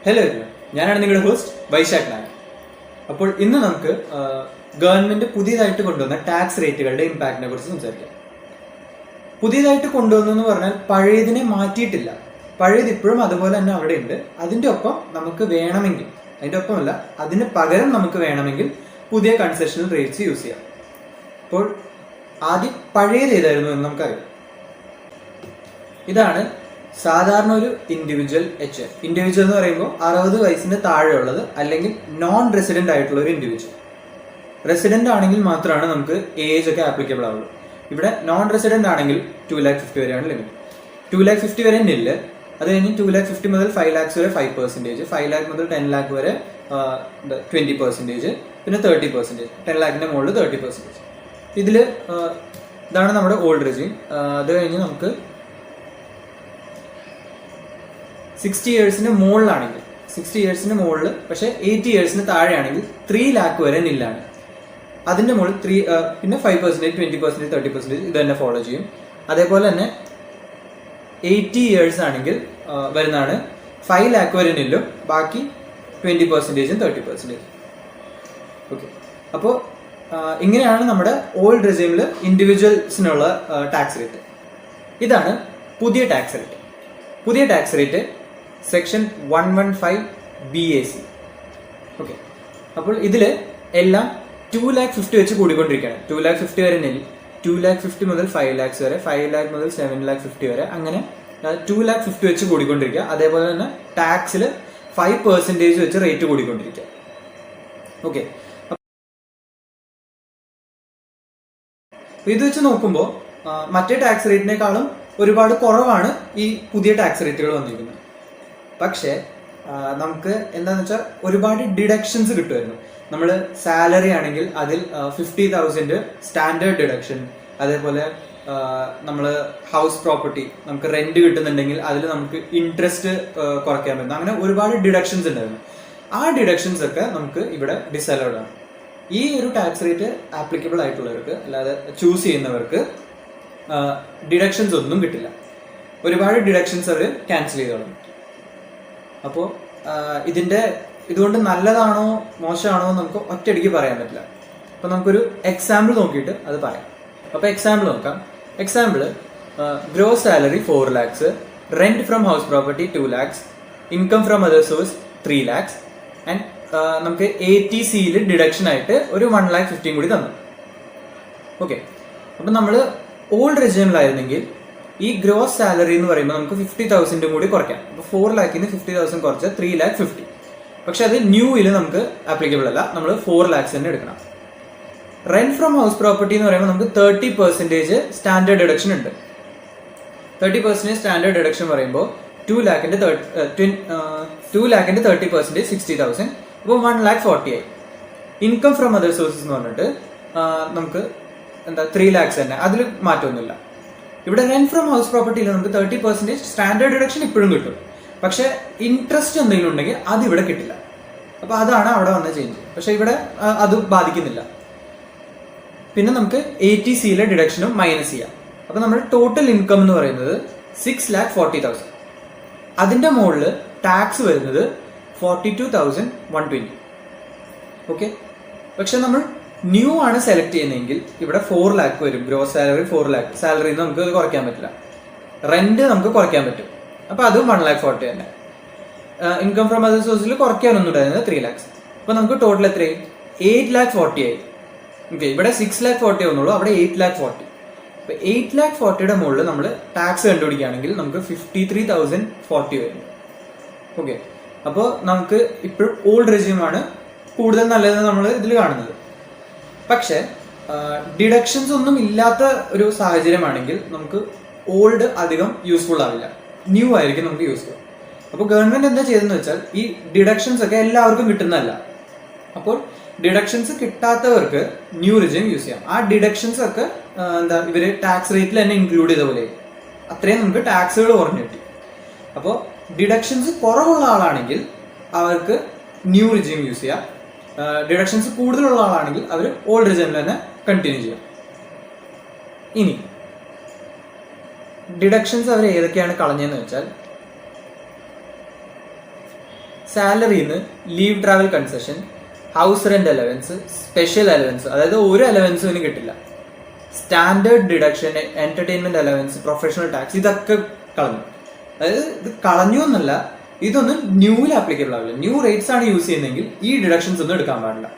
Hello everyone, ഞാനാണ് നിങ്ങളുടെ host Vaishakh Nair. അപ്പോൾ ഇന്ന് നമുക്ക് ഗവൺമെന്റ് പുതിയതായിട്ട് കൊണ്ടുവന്ന ടാക്സ് റേറ്റുകളുടെ ഇമ്പാക്റ്റിനെ കുറിച്ച് സംസാരിക്കാം. പുതിയതായിട്ട് കൊണ്ടുവന്നു എന്ന് പറഞ്ഞാൽ പഴയതിനെ മാറ്റിയിട്ടില്ല. പഴയത് ഇപ്പോഴും അതുപോലെ തന്നെ അവിടെ ഉണ്ട്. അതിന്റെ ഒപ്പം നമുക്ക് വേണമെങ്കിൽ, അതിന്റെ ഒപ്പമല്ല, അതിന് പകരം നമുക്ക് വേണമെങ്കിൽ പുതിയ കൺസെഷണൽ റേറ്റ്സ് യൂസ് ചെയ്യാം. അപ്പോൾ ആദ്യം പഴയത് ഏതായിരുന്നു എന്ന് നമുക്കറിയാം. ഇതാണ് സാധാരണ ഒരു ഇൻഡിവിജ്വൽ HF. ഇൻഡിവിജ്വൽ എന്ന് പറയുമ്പോൾ 60 വയസ്സിന് താഴെയുള്ളത് അല്ലെങ്കിൽ നോൺ റെസിഡന്റ് ആയിട്ടുള്ള ഒരു ഇൻഡിവിജ്വൽ. റെസിഡന്റ് ആണെങ്കിൽ മാത്രമാണ് നമുക്ക് ഏജ് ഒക്കെ ആപ്ലിക്കബിൾ ആവുള്ളൂ. ഇവിടെ നോൺ റെസിഡന്റ് ആണെങ്കിൽ 2,50,000 വരെയാണ് ലിമിറ്റ്. 2,50,000 വരെ നില്ല്. അത് കഴിഞ്ഞ് 2,50,000 മുതൽ 5 lakhs വരെ 5%, 5 lakh മുതൽ 10 lakh വരെ 20%, പിന്നെ 30%, 10 lakhന്റെ മുകളിൽ 30%. ഇതില് ഇതാണ് നമ്മുടെ ഓൾഡ് റെജീം. അത് കഴിഞ്ഞ് നമുക്ക് 60 yearsന് മുകളിലാണെങ്കിൽ, 60 yearsന് മുകളിൽ പക്ഷെ 80 yearsന് താഴെയാണെങ്കിൽ 3 lakh വരെ നില്ലാണ്. അതിന്റെ മുകളിൽ പിന്നെ 5%, 20%, 30% ഇത് തന്നെ ഫോളോ ചെയ്യും. അതേപോലെ തന്നെ 80 years ആണെങ്കിൽ വരുന്നതാണ് 5 lakh വരെ നില്ലും, ബാക്കി 20%, 30%. ഓക്കെ, അപ്പോൾ ഇങ്ങനെയാണ് നമ്മുടെ ഓൾഡ് റെജീമിൽ ഇൻഡിവിജ്വൽസിനുള്ള ടാക്സ് റേറ്റ്. ഇതാണ് പുതിയ ടാക്സ് റേറ്റ്. പുതിയ tax rate section 115 BAC. Okay, അപ്പോൾ ഇതിൽ എല്ലാം 2,50,000 വെച്ച് കൂടിക്കൊണ്ടിരിക്കുകയാണ്. 2,50,000 വരെ നെൽ, 2,50,000 മുതൽ 5 lakhs വരെ, 5 lakh മുതൽ 7,50,000 വരെ, അങ്ങനെ 2,50,000 വെച്ച് കൂടിക്കൊണ്ടിരിക്കുക. അതേപോലെ തന്നെ ടാക്സിൽ 5% വെച്ച് റേറ്റ് കൂടിക്കൊണ്ടിരിക്കുക. ഓക്കെ, ഇത് വെച്ച് നോക്കുമ്പോൾ മറ്റേ ടാക്സ് റേറ്റിനേക്കാളും ഒരുപാട് കുറവാണ് ഈ പുതിയ ടാക്സ് റേറ്റുകൾ വന്നിരിക്കുന്നത്. പക്ഷേ നമുക്ക് എന്താണെന്ന് വെച്ചാൽ ഒരുപാട് ഡിഡക്ഷൻസ് കിട്ടുമായിരുന്നു. നമ്മൾ സാലറി ആണെങ്കിൽ അതിൽ 50,000 സ്റ്റാൻഡേർഡ് ഡിഡക്ഷൻ, അതേപോലെ നമ്മൾ ഹൗസ് പ്രോപ്പർട്ടി നമുക്ക് റെന്റ് കിട്ടുന്നുണ്ടെങ്കിൽ അതിൽ നമുക്ക് ഇൻട്രസ്റ്റ് കുറയ്ക്കാൻ പറ്റും. അങ്ങനെ ഒരുപാട് ഡിഡക്ഷൻസ് ഉണ്ടായിരുന്നു. ആ ഡിഡക്ഷൻസ് ഒക്കെ നമുക്ക് ഇവിടെ ഡിസലൗഡ് ആണ്. ഈ ഒരു ടാക്സ് റേറ്റ് ആപ്ലിക്കബിൾ ആയിട്ടുള്ളവർക്ക്, അല്ലാതെ ചൂസ് ചെയ്യുന്നവർക്ക് ഡിഡക്ഷൻസ് ഒന്നും കിട്ടില്ല. ഒരുപാട് ഡിഡക്ഷൻസ് അവർ ക്യാൻസൽ ചെയ്തോളും. അപ്പോൾ ഇതുകൊണ്ട് നല്ലതാണോ മോശമാണോ നമുക്ക് ഒറ്റയടിക്ക് പറയാൻ പറ്റില്ല. അപ്പൊ നമുക്കൊരു എക്സാമ്പിൾ നോക്കിയിട്ട് അത് പറയാം. അപ്പൊ എക്സാമ്പിൾ നോക്കാം. Example, gross salary 4 lakhs, rent from house property 2 lakhs, income from other source 3 lakhs, and നമുക്ക് ATCയിൽ ഡിഡക്ഷൻ ആയിട്ട് ഒരു 1,50,000 കൂടി തന്നു. ഓക്കെ, അപ്പൊ നമ്മൾ ഓൾഡ് റെജിമിലായിരുന്നെങ്കിൽ ഈ ഗ്രോസ് സാലറി എന്ന് പറയുമ്പോൾ നമുക്ക് 50,000 കൂടി കുറയ്ക്കാം. അപ്പൊ 4 lakhന് 50,000 കുറച്ച് 3,50,000. പക്ഷെ അത് ന്യൂയിൽ നമുക്ക് ആപ്ലിക്കബിൾ അല്ല, നമ്മൾ 4 lakhs തന്നെ എടുക്കണം. റെന്റ് ഫ്രം ഹൗസ് പ്രോപ്പർട്ടി എന്ന് പറയുമ്പോൾ നമുക്ക് 30% സ്റ്റാൻഡേർഡ് ഡിഡക്ഷൻ ഉണ്ട്. 30% സ്റ്റാൻഡേർഡ് ഡിഡക്ഷൻ പറയുമ്പോൾ 2 lakhന്റെ 30% 60,000, അപ്പോൾ 1,40,000. ഇൻകം ഫ്രം അതർ സോഴ്സസ് എന്ന് പറഞ്ഞിട്ട് നമുക്ക് 3 lakhs തന്നെ, അതിൽ മാറ്റമൊന്നുമില്ല. ഇവിടെ റെന്റ് ഫ്രം ഹൗസ് പ്രോപ്പർട്ടിയിൽ നമുക്ക് 30% സ്റ്റാൻഡേർഡ് ഡിഡക്ഷൻ ഇപ്പോഴും കിട്ടും. പക്ഷെ ഇൻട്രസ്റ്റ് എന്തെങ്കിലും ഉണ്ടെങ്കിൽ അത് ഇവിടെ കിട്ടില്ല. അപ്പൊ അതാണ് അവിടെ വന്ന ചേഞ്ച്. പക്ഷെ ഇവിടെ അത് ബാധിക്കുന്നില്ല. പിന്നെ നമുക്ക് ATCയിലെ ഡിഡക്ഷനും മൈനസ് ചെയ്യാം. അപ്പൊ നമ്മുടെ ടോട്ടൽ ഇൻകം എന്ന് പറയുന്നത് 6,40,000. അതിന്റെ മുകളിൽ ടാക്സ് വരുന്നത് 42,120. ഓക്കെ, പക്ഷെ നമ്മൾ ന്യൂ ആണ് സെലക്ട് ചെയ്യുന്നതെങ്കിൽ ഇവിടെ 4 lakh വരും. Gross salary 4 lakh. സാലറിയിൽ നിന്ന് നമുക്ക് കുറയ്ക്കാൻ പറ്റില്ല. റെന്റ് നമുക്ക് കുറയ്ക്കാൻ പറ്റും. അപ്പൊ അതും 1,40,000 തന്നെ. ഇൻകം ഫ്രം അതർ സോഴ്സിൽ കുറയ്ക്കാനൊന്നും ഉണ്ടായിരുന്നത് 3 lakhs. അപ്പൊ നമുക്ക് ടോട്ടൽ എത്രയായി? 8,40,000. ഓക്കെ, ഇവിടെ 6,40,000 വന്നുള്ളൂ, അവിടെ 8,40,000. അപ്പൊ 8,40,000യുടെ മുകളിൽ നമ്മൾ ടാക്സ് കണ്ടുപിടിക്കുകയാണെങ്കിൽ നമുക്ക് 53,040 വരും. ഓക്കെ, അപ്പോൾ നമുക്ക് ഇപ്പോഴും ഓൾഡ് റെജിമാണ് കൂടുതൽ നല്ലതെന്ന് നമ്മൾ ഇതിൽ കാണുന്നത്. പക്ഷെ ഡിഡക്ഷൻസ് ഒന്നും ഇല്ലാത്ത ഒരു സാഹചര്യമാണെങ്കിൽ നമുക്ക് ഓൾഡ് അധികം യൂസ്ഫുൾ ആവില്ല, ന്യൂ ആയിരിക്കും നമുക്ക് യൂസ്ഫുൾ. അപ്പോൾ ഗവൺമെന്റ് എന്താ ചെയ്തെന്ന് വെച്ചാൽ ഈ ഡിഡക്ഷൻസ് ഒക്കെ എല്ലാവർക്കും കിട്ടുന്നതല്ല. അപ്പോൾ ഡിഡക്ഷൻസ് കിട്ടാത്തവർക്ക് ന്യൂ റെജിം യൂസ് ചെയ്യാം. ആ ഡിഡക്ഷൻസ് ഒക്കെ ഇവര് ടാക്സ് റേറ്റിൽ തന്നെ ഇൻക്ലൂഡ് ചെയ്ത പോലെ അത്രയും നമുക്ക് ടാക്സുകൾ കുറഞ്ഞു കിട്ടി. അപ്പോൾ ഡിഡക്ഷൻസ് കുറവുള്ള ആളാണെങ്കിൽ അവർക്ക് ന്യൂ റെജിം യൂസ് ചെയ്യാം. ഡിഡക്ഷൻസ് കൂടുതലുള്ള ആളാണെങ്കിൽ അവർ ഓൾഡ് റെജിമിൽ തന്നെ കണ്ടിന്യൂ ചെയ്യാം. ഇനി ഡിഡക്ഷൻസ് അവർ ഏതൊക്കെയാണ് കളഞ്ഞതെന്ന് വെച്ചാൽ സാലറിയിൽ നിന്ന് leave travel concession, house rent allowance, special allowance, അതായത് ഒരു അലവൻസും ഇനി കിട്ടില്ല. Standard deduction, entertainment allowance, professional tax, ഇതൊക്കെ കളഞ്ഞു. അതായത് ഇത് കളഞ്ഞു എന്നല്ല, ഇതൊന്നും ന്യൂവിൽ ആപ്ലിക്കബിൾ ആവില്ല. ന്യൂ റേറ്റ്സ് ആണ് യൂസ് ചെയ്യുന്നതെങ്കിൽ ഈ ഡിഡക്ഷൻസ് ഒന്നും എടുക്കാൻ പാടില്ല.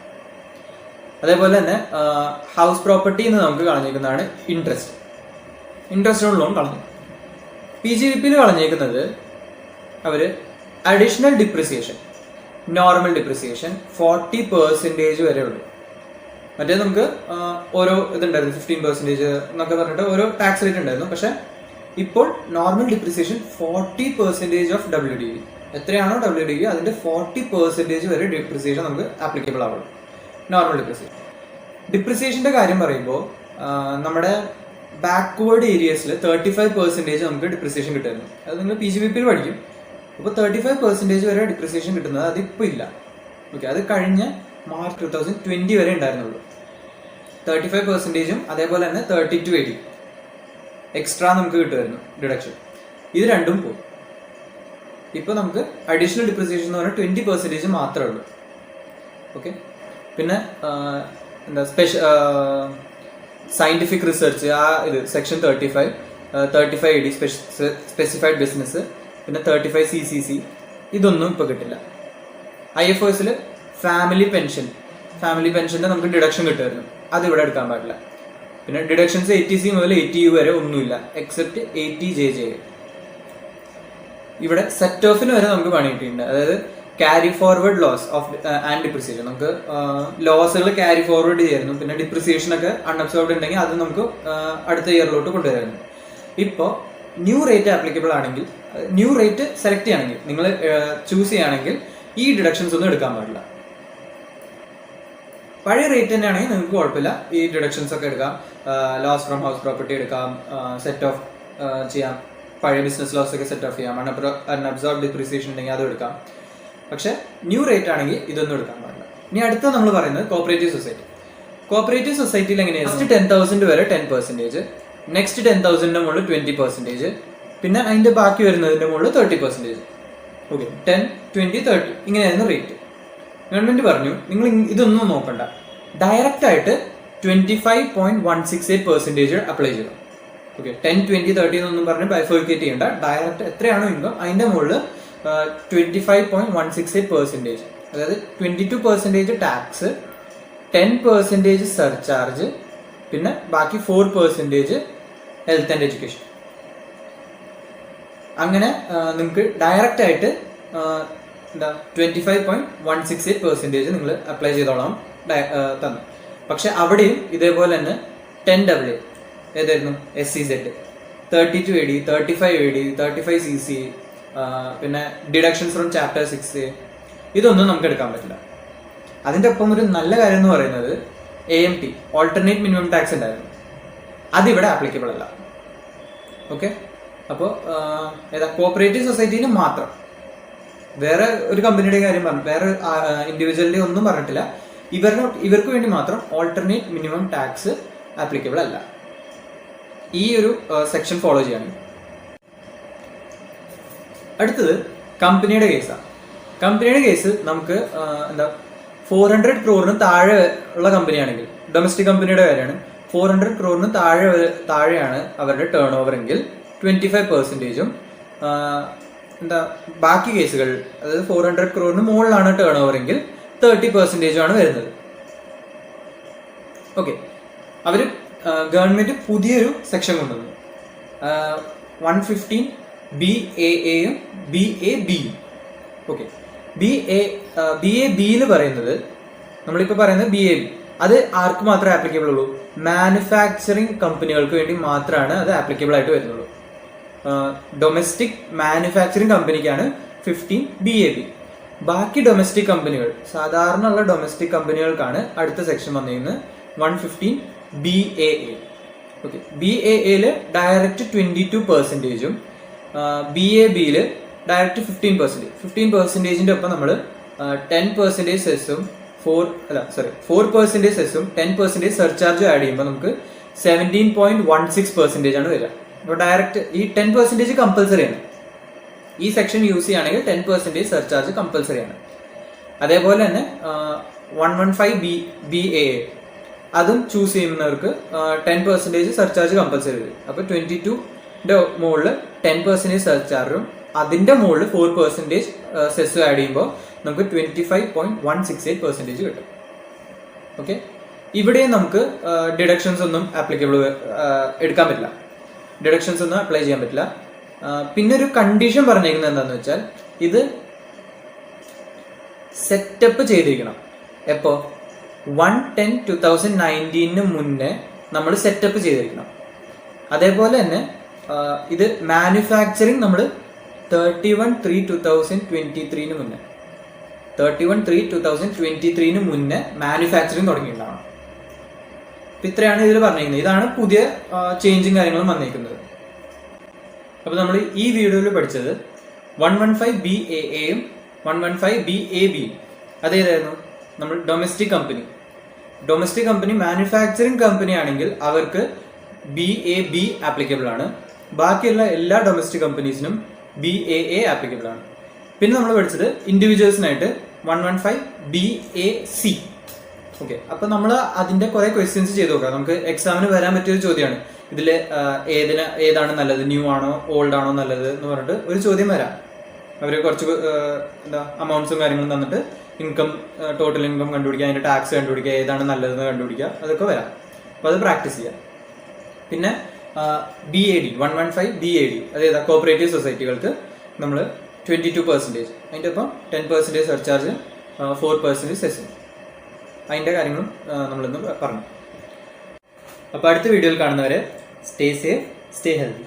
അതേപോലെ തന്നെ ഹൗസ് പ്രോപ്പർട്ടി എന്ന് നമുക്ക് കളഞ്ഞേക്കുന്നതാണ് ഇൻട്രസ്റ്റ് ഓൺ ലോൺ കളഞ്ഞു. PGVP കളഞ്ഞേക്കുന്നത് അവര് അഡീഷണൽ ഡിപ്രിസിയേഷൻ, നോർമൽ ഡിപ്രിസിയേഷൻ 40% വരെ ഉള്ളൂ. മറ്റേ നമുക്ക് ഓരോ ഇതുണ്ടായിരുന്നു 15% എന്നൊക്കെ പറഞ്ഞിട്ട് ഓരോ ടാക്സ് റേറ്റ് ഉണ്ടായിരുന്നു. പക്ഷെ ഇപ്പോൾ നോർമൽ ഡിപ്രിസിയേഷൻ 40% ഓഫ് WDV, എത്രയാണോ WDV അതിന്റെ 40% വരെ ഡിപ്രിസിയേഷൻ നമുക്ക് ആപ്ലിക്കബിൾ ആവുള്ളൂ. നോർമൽ ഡിപ്രിസിയേഷന്റെ കാര്യം പറയുമ്പോൾ നമ്മുടെ ബാക്ക്വേർഡ് ഏരിയസിൽ 35% നമുക്ക് ഡിപ്രിസിയേഷൻ കിട്ടുമായിരുന്നു. അത് നിങ്ങൾ PGVP പഠിക്കും. അപ്പോൾ 35% വരെ ഡിപ്രിസിയേഷൻ കിട്ടുന്നത് അതിപ്പോൾ ഇല്ല. ഓക്കെ, അത് കഴിഞ്ഞ മാർച്ച് 2020 വരെ ഉണ്ടായിരുന്നുള്ളൂ. 35%, അതേപോലെ തന്നെ 30-80 എക്സ്ട്രാ നമുക്ക് കിട്ടുമായിരുന്നു ഡിഡക്ഷൻ. ഇത് രണ്ടും പോകും. ഇപ്പോൾ നമുക്ക് അഡീഷണൽ ഡിപ്രിസിയേഷൻ എന്ന് പറഞ്ഞാൽ 20% മാത്രമേ ഉള്ളൂ. ഓക്കെ, പിന്നെ എന്താ സയന്റിഫിക് റിസർച്ച്, ആ ഇത് സെക്ഷൻ 35 AD സ്പെസിഫൈഡ് ബിസിനസ്, പിന്നെ 35 CCC, ഇതൊന്നും ഇപ്പോൾ കിട്ടില്ല. IFOSൽ ഫാമിലി പെൻഷന്റെ നമുക്ക് ഡിഡക്ഷൻ കിട്ടുമായിരുന്നു, അത് ഇവിടെ എടുക്കാൻ പാടില്ല. പിന്നെ ഡിഡക്ഷൻസ് 80C മുതൽ 80U വരെ ഒന്നുമില്ല എക്സെപ്റ്റ് 80JJ. ഇവിടെ സെറ്റ് ഓഫിന് വരെ നമുക്ക് പണി കിട്ടിയിട്ടുണ്ട്. അതായത് carry forward loss of and depreciation, നമുക്ക് ലോസുകൾ ക്യാരി ഫോർവേഡ് ചെയ്യായിരുന്നു. പിന്നെ ഡിപ്രിസിയേഷൻ ഒക്കെ അൺഅബ്സോർബ്ഡ് ഉണ്ടെങ്കിൽ അത് നമുക്ക് അടുത്ത ഇയറിലോട്ട് കൊണ്ടുവരായിരുന്നു. ഇപ്പോൾ ന്യൂ റേറ്റ് ആപ്ലിക്കബിൾ ആണെങ്കിൽ, ന്യൂ റേറ്റ് സെലക്ട് ചെയ്യുകയാണെങ്കിൽ, നിങ്ങൾ ചൂസ് ചെയ്യുകയാണെങ്കിൽ ഈ ഡിഡക്ഷൻസ് ഒന്നും എടുക്കാൻ പാടില്ല. പഴയ റേറ്റ് തന്നെയാണെങ്കിൽ നിങ്ങൾക്ക് കുഴപ്പമില്ല, ഈ ഡിഡക്ഷൻസ് ഒക്കെ എടുക്കാം. ലോസ് ഫ്രം ഹൗസ് പ്രോപ്പർട്ടി എടുക്കാം, സെറ്റ് ഓഫ് ചെയ്യാം, പഴയ ബിസിനസ് ലോസ് ഒക്കെ സെറ്റ് ഓഫ് ചെയ്യാം, അൺഅബ്സോർബ്ഡ് ഡിപ്രിസിയേഷൻ ഉണ്ടെങ്കിൽ അതും എടുക്കാം. പക്ഷെ ന്യൂ റേറ്റ് ആണെങ്കിൽ ഇതൊന്നും എടുക്കാൻ പാടില്ല. ഇനി അടുത്ത നമ്മൾ പറയുന്നത് കോപ്പറേറ്റീവ് സൊസൈറ്റിയിൽ എങ്ങനെയാണ്? ഫസ്റ്റ് 10,000 വരെ 10%, നെക്സ്റ്റ് 10,000 മുകളിൽ 20%, പിന്നെ അതിന്റെ ബാക്കി വരുന്നതിന്റെ മുകളിൽ 30%. ഓക്കെ, 10, 20, 30 ഇങ്ങനെയായിരുന്നു റേറ്റ്. ഗവൺമെന്റ് പറഞ്ഞു നിങ്ങൾ ഇതൊന്നും നോക്കണ്ട, ഡയറക്റ്റ് ആയിട്ട് 25.168% അപ്ലൈ ചെയ്തു. ഓക്കെ, 10, 20, 30 എന്നൊന്നും പറഞ്ഞ് ബൈഫോർക്കേറ്റ് ചെയ്യണ്ട, ഡയറക്റ്റ് എത്രയാണോ ഇൻകം അതിന്റെ മുകളിൽ 25.168%, അതായത് 22% ടാക്സ്, 10% സർചാർജ്, പിന്നെ ബാക്കി 4% ഹെൽത്ത് ആൻഡ് എഡ്യൂക്കേഷൻ. അങ്ങനെ നിങ്ങൾക്ക് ഡയറക്റ്റ് ആയിട്ട് എന്താ 25.168% നിങ്ങൾ അപ്ലൈ ചെയ്തോളാം തന്നു. പക്ഷെ അവിടെയും ഇതേപോലെ തന്നെ 10AA ഏതായിരുന്നു SEZ, 32 AD, 35 AD, 35 CC, പിന്നെ ഡിഡക്ഷൻസ് ഫ്രം ചാപ്റ്റർ 6, ഇതൊന്നും നമുക്ക് എടുക്കാൻ പറ്റില്ല. അതിൻ്റെ ഒപ്പം ഒരു നല്ല കാര്യം എന്ന് പറയുന്നത് AMT, ഓൾട്ടർനേറ്റ് മിനിമം ടാക്സ് ഉണ്ടായിരുന്നു, അതിവിടെ ആപ്ലിക്കബിൾ അല്ല. ഓക്കെ, അപ്പോൾ ഏതാ കോപ്പറേറ്റീവ് സൊസൈറ്റിന് മാത്രം, വേറെ ഒരു കമ്പനിയുടെ കാര്യം പറഞ്ഞു, വേറെ ഇൻഡിവിജ്വലിന്റെ ഒന്നും പറഞ്ഞിട്ടില്ല. ഇവർക്ക് വേണ്ടി മാത്രം ഓൾട്ടർനേറ്റ് മിനിമം ടാക്സ് ആപ്ലിക്കബിൾ അല്ല. ഈ ഒരു സെക്ഷൻ ഫോളോ ചെയ്യാണ്. അടുത്തത് കമ്പനിയുടെ കേസാണ്. കമ്പനിയുടെ കേസ് നമുക്ക് എന്താ 400 crore താഴെ ഉള്ള കമ്പനിയാണെങ്കിൽ, ഡൊമസ്റ്റിക് കമ്പനിയുടെ കാര്യമാണ്, 400 crore താഴെയാണ് അവരുടെ ടേൺ ഓവർ എങ്കിൽ 25%, എന്താ ബാക്കി കേസുകൾ അതായത് 400 crore മുകളിലാണ് ടേൺ ഓവർ എങ്കിൽ 30% ആണ് വരുന്നത്. ഓക്കെ, അവര് ഗവൺമെന്റ് പുതിയൊരു സെക്ഷൻ കൊണ്ടുവന്നു, 115BAAയും BABയും. ഓക്കെ, BABയിൽ പറയുന്നത്, നമ്മളിപ്പോൾ പറയുന്നത് BAB, അത് ആർക്ക് മാത്രമേ ആപ്ലിക്കബിൾ ഉള്ളൂ? മാനുഫാക്ചറിങ് കമ്പനികൾക്ക് വേണ്ടി മാത്രമാണ് അത് ആപ്ലിക്കബിൾ ആയിട്ട് വരുന്നുള്ളൂ. ഡൊമസ്റ്റിക് മാനുഫാക്ചറിങ് കമ്പനിക്കാണ് 15 BAB. ബാക്കി ഡൊമസ്റ്റിക് കമ്പനികൾ, സാധാരണ ഉള്ള ഡൊമസ്റ്റിക് കമ്പനികൾക്കാണ് അടുത്ത സെക്ഷൻ വന്നിരിക്കുന്നത് 115 BAA. ഓക്കെ, BAAയിൽ ഡയറക്റ്റ് 22%, BABയിൽ ഡയറക്റ്റ് 15%. ഒപ്പം നമ്മൾ 10% സെസ്സും 4% സെസ്സും 10% സർചാർജും ആഡ് ചെയ്യുമ്പോൾ നമുക്ക് 17.16% ആണ് വരിക. അപ്പോൾ ഡയറക്റ്റ് ഈ 10% കമ്പൽസറി ആണ്. ഈ സെക്ഷൻ യൂസ് ചെയ്യുകയാണെങ്കിൽ 10% സർചാർജ് കമ്പൽസറി ആണ്. അതേപോലെ തന്നെ 115BA അതും ചൂസ് ചെയ്യുന്നവർക്ക് 10% സർചാർജ് കമ്പൽസറി വരും. അപ്പോൾ 22ന്റെ മുകളിൽ 10% സർചാർജും അതിന്റെ മുകളിൽ 4% സെസ്സും ആഡ് ചെയ്യുമ്പോൾ നമുക്ക് 25.168% കിട്ടും. ഓക്കെ, ഇവിടെ നമുക്ക് ഡിഡക്ഷൻസ് ഒന്നും ആപ്ലിക്കബിൾ എടുക്കാൻ പറ്റില്ല, ഡിഡക്ഷൻസ് ഒന്നും അപ്ലൈ ചെയ്യാൻ പറ്റില്ല. പിന്നെ ഒരു കണ്ടീഷൻ പറഞ്ഞിരിക്കുന്നത് എന്താണെന്ന് വെച്ചാൽ ഇത് സെറ്റപ്പ് ചെയ്തിരിക്കണം. എപ്പോ 1/10/2019 മുന്നേ നമ്മൾ സെറ്റപ്പ് ചെയ്തിരിക്കണം. അതേപോലെ തന്നെ ഇത് മാനുഫാക്ചറിങ് നമ്മൾ 31/3/2023 മുന്നേ 31/3/2023 മുന്നേ മാനുഫാക്ചറിങ് തുടങ്ങിയിട്ടുണ്ടാവണം. ഇത്രയാണ് ഇതിൽ പറഞ്ഞിരിക്കുന്നത്. ഇതാണ് പുതിയ ചേഞ്ചും കാര്യങ്ങളും വന്നിരിക്കുന്നത്. അപ്പോൾ നമ്മൾ ഈ വീഡിയോയിൽ പഠിച്ചത് 115BAAയും 115BABയും. അതേതായിരുന്നു? നമ്മൾ ഡൊമസ്റ്റിക് കമ്പനി മാനുഫാക്ചറിങ് കമ്പനി ആണെങ്കിൽ അവർക്ക് BAB ആപ്ലിക്കബിൾ ആണ്. ബാക്കിയുള്ള എല്ലാ ഡൊമസ്റ്റിക് കമ്പനീസിനും BAA ആപ്ലിക്കബിൾ ആണ്. പിന്നെ നമ്മൾ പഠിച്ചത് ഇൻഡിവിജ്വൽസിനായിട്ട് 115BAC. ഓക്കെ, അപ്പൊ നമ്മൾ അതിന്റെ കുറെ ക്വസ്റ്റ്യൻസ് ചെയ്ത് നോക്കാം. നമുക്ക് എക്സാമിന് വരാൻ പറ്റിയൊരു ചോദ്യമാണ് ഇതിൽ ഏതാണ് നല്ലത്, ന്യൂ ആണോ ഓൾഡ് ആണോ നല്ലത് എന്ന് പറഞ്ഞിട്ട് ഒരു ചോദ്യം വരാം. അവർ കുറച്ച് അമൗണ്ട്സും കാര്യങ്ങളും തന്നിട്ട് ഇൻകം, ടോട്ടൽ ഇൻകം കണ്ടുപിടിക്കുക, അതിന്റെ ടാക്സ് കണ്ടുപിടിക്കുക, ഏതാണ് നല്ലതെന്ന് കണ്ടുപിടിക്കുക, അതൊക്കെ വരാം. അപ്പോൾ അത് പ്രാക്ടീസ് ചെയ്യാം. പിന്നെ BAD 115BAD അതേതാ? കോപ്പറേറ്റീവ് സൊസൈറ്റികൾക്ക് നമ്മൾ 22%, അതിൻ്റെ ഒപ്പം 10% സർചാർജ്, 4% സെസ്സും, അതിൻ്റെ കാര്യങ്ങളും നമ്മളിന്ന് പറഞ്ഞു. അപ്പോൾ അടുത്ത വീഡിയോയിൽ കാണുന്നവരെ സ്റ്റേ സേഫ്, സ്റ്റേ ഹെൽത്തി.